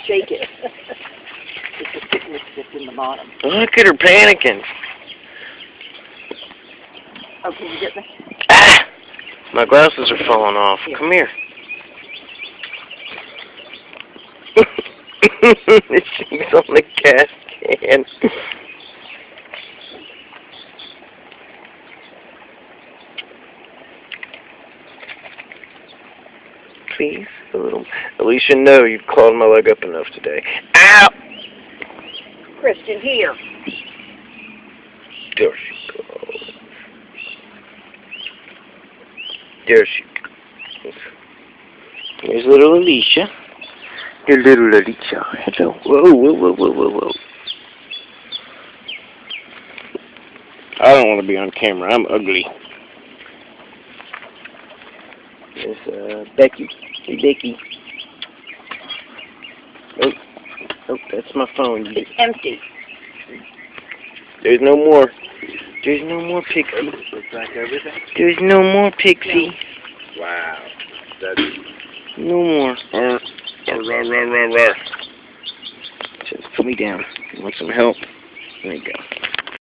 shake it. It's the thickness that's in the bottom. Look at her panicking. Oh, can you get me? Ah! My glasses are falling off. Here. Come here. She's on the gas can. Please, a little. Alicia, no, you've clawed my leg up enough today. Ow! Christian, here. There she goes. There she goes. Here's little Alicia. Your little Alicia. Hello. Whoa, whoa, whoa, whoa, whoa, whoa. I don't want to be on camera. I'm ugly. There's Becky. Hey, Becky. Oh, that's my phone. It's empty. There's no more. There's no more Pixie. There's no more Pixie. No. Wow. That's... No more. Just put me down. You want some help? There you go.